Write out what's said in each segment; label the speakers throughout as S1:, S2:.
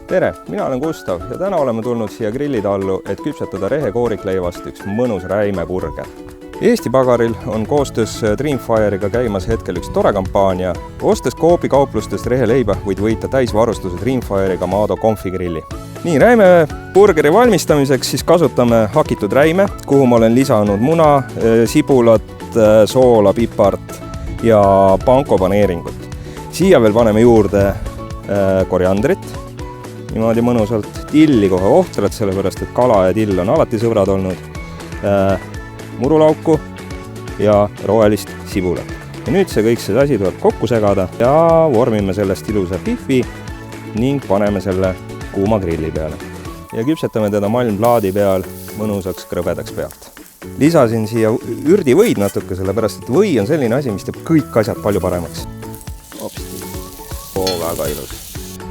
S1: Tere, mina olen Gustav ja täna oleme tulnud siia grillitallu, et küpsetada rehe koorikleivast üks mõnus räimeburger. Eesti Pagaril on koostöös Dreamfire'iga käimas hetkel üks tore kampaania. Ostes Coopi kauplustest reheleiba võid võita täisvarustuse Dreamfire'iga Mado konfigrilli. Nii, räimeburgeri valmistamiseks siis kasutame hakitud räime, kuhu ma olen lisanud muna, sibulat, soola, pipart ja panko paneeringut. Siia veel paneme juurde koriandrit, niimoodi mõnusalt, tilli kohe ohtralt, sellepärast et kala ja till on alati sõbrad olnud, murulauku ja rohelist sibulat. Ja nüüd see kõik asi tuleb kokku segada ja vormime sellest ilusa pihvi ning paneme selle kuuma grilli peale. Ja küpsetame teda malmplaadi peal mõnusaks krõbedaks pealt. Lisasin siia ürdivõid natuke, sellepärast et või on selline asi, mis teeb kõik asjad palju paremaks. Väga ilus.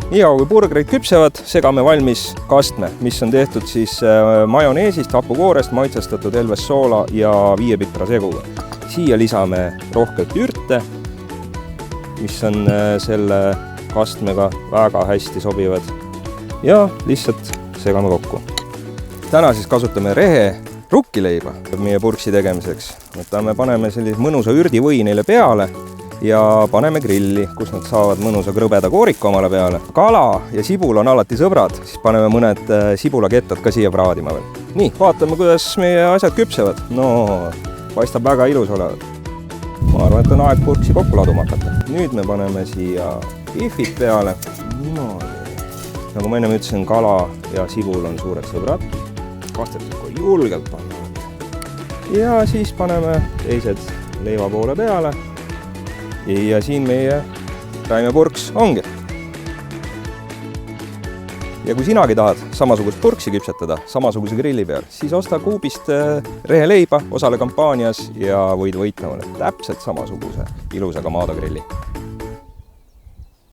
S1: Nii kui burgerid küpsevad, segame valmis kastme, mis on tehtud siis majoneesist, hapukoorest, maitsestatud Elves soola ja viiepipra seguga. Siia lisame rohkelt ürte, mis on selle kastmega väga hästi sobivad ja lihtsalt segame kokku. Täna siis kasutame rehe rukkileiba meie purksi tegemiseks. Paneme sellise mõnusa ürdivõi neile peale ja paneme grilli, kus nad saavad mõnusa krõbeda kooriku omale peale. Kala ja sibul on alati sõbrad, siis paneme mõned sibulakettad ka siia praadima veel. Nii, vaatame, kuidas meie asjad küpsevad. No, paistab väga ilus olevat. Ma arvan, et on aeg purksi kokku laduma hakata. Nüüd me paneme siia pihvid peale. Nagu ma enne ütlesin, kala ja sibul on suured sõbrad. Kastetud julgelt panna. Ja siis paneme teised leiva poole peale. Ja siin meie räimepurks ongi. Ja kui sinagi tahad samasugust purksi küpsetada samasuguse grilli peal, siis osta Coopist reheleiba, osale kampaanias ja võid võita täpselt samasuguse ilusaga Mado grilli.